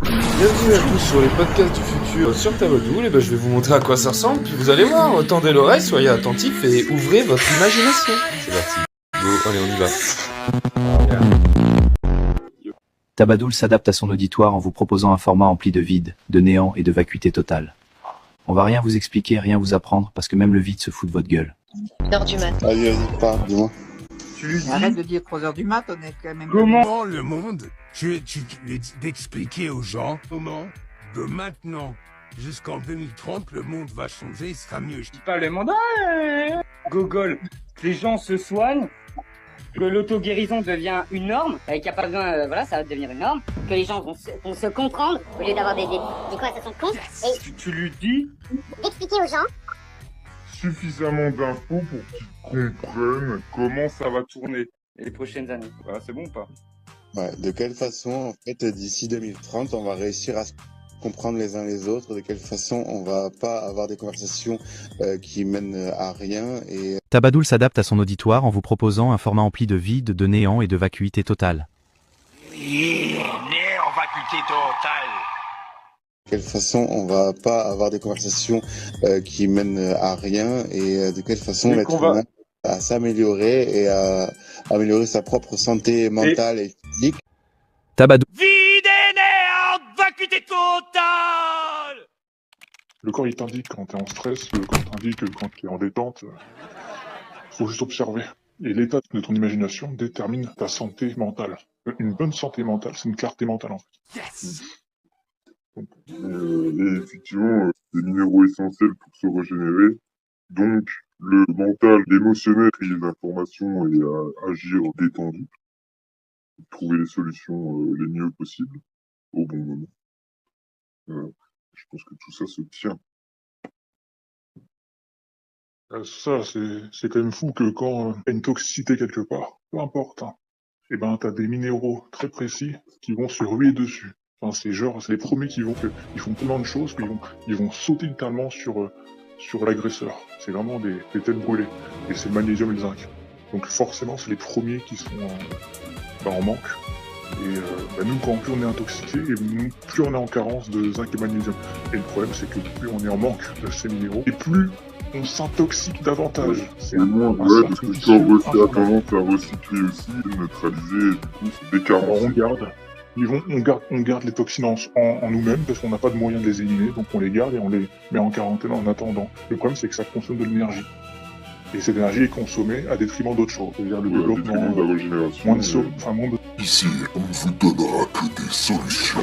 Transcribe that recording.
Bienvenue à tous sur les podcasts du futur sur Tabadoul. Et ben, je vais vous montrer à quoi ça ressemble, puis vous allez voir, tendez l'oreille, soyez attentifs et ouvrez votre imagination. C'est parti. Go, allez, on y va. Tabadoul s'adapte à son auditoire en vous proposant un format empli de vide, de néant et de vacuité totale. On va rien vous expliquer, rien vous apprendre, parce que même le vide se fout de votre gueule. 1h du mat. Allez, vas-y, parle, dis-moi. Tu lui dis. Arrête de dire 3h du mat, on est quand même... Comment le monde, d'expliquer aux gens comment, de maintenant jusqu'en 2030, le monde va changer, il sera mieux. Je dis pas le monde, gogol, que les gens se soignent, que l'auto-guérison devient une norme, et qu'il n'y a pas besoin, voilà, ça va devenir une norme, Que les gens vont se comprendre au lieu d'avoir des conversations de cons. Et tu lui dis, d'expliquer aux gens suffisamment d'infos pour qu'ils comprennent comment ça va tourner. les prochaines années. Voilà, c'est bon ou pas? Ouais, de quelle façon, en fait, d'ici 2030, on va réussir à se comprendre les uns les autres, de quelle façon on va pas avoir des conversations qui mènent à rien et Tabadoul s'adapte à son auditoire en vous proposant un format empli de vide, de néant et de vacuité totale. de quelle façon on va pas avoir des conversations qui mènent à rien et de quelle façon Et l'être qu'on va- humain à s'améliorer et à améliorer sa propre santé mentale et physique. Tabadoul. Vide et néant, vacuité totale. Le corps, il t'indique quand t'es en stress, le corps t'indique quand t'es en détente. Faut juste observer. Et l'état de ton imagination détermine ta santé mentale. Une bonne santé mentale, c'est une clarté mentale, en fait. Yes. Et effectivement, des minéraux essentiels pour se régénérer. Donc, le mental, l'émotionnel, trier les informations et à agir détendu. Trouver les solutions les mieux possibles au bon moment. Je pense que tout ça se tient. Ça, c'est quand même fou que quand t'as une toxicité quelque part, peu importe, hein, et ben t'as des minéraux très précis qui vont se ruer dessus. Enfin, c'est les premiers ils font tellement de choses qu'ils vont sauter littéralement sur l'agresseur. C'est vraiment des têtes brûlées. Et c'est le magnésium et le zinc. Donc forcément, c'est les premiers qui sont en manque. Et nous, quand plus on est intoxiqué, et plus on est en carence de zinc et magnésium. Et le problème, c'est que plus on est en manque de ces minéraux, et plus on s'intoxique davantage. C'est un cercle le vicieux corps aussi a infernal. tendance à recycler aussi, neutraliser, et du coup, c'est des carences. On garde les toxines en nous-mêmes parce qu'on n'a pas de moyen de les éliminer, donc on les garde et on les met en quarantaine en attendant. Le problème, c'est que ça consomme de l'énergie. Et cette énergie est consommée à détriment d'autres choses, c'est-à-dire le développement, de la régénération. moins de Ici, on ne vous donnera que des solutions.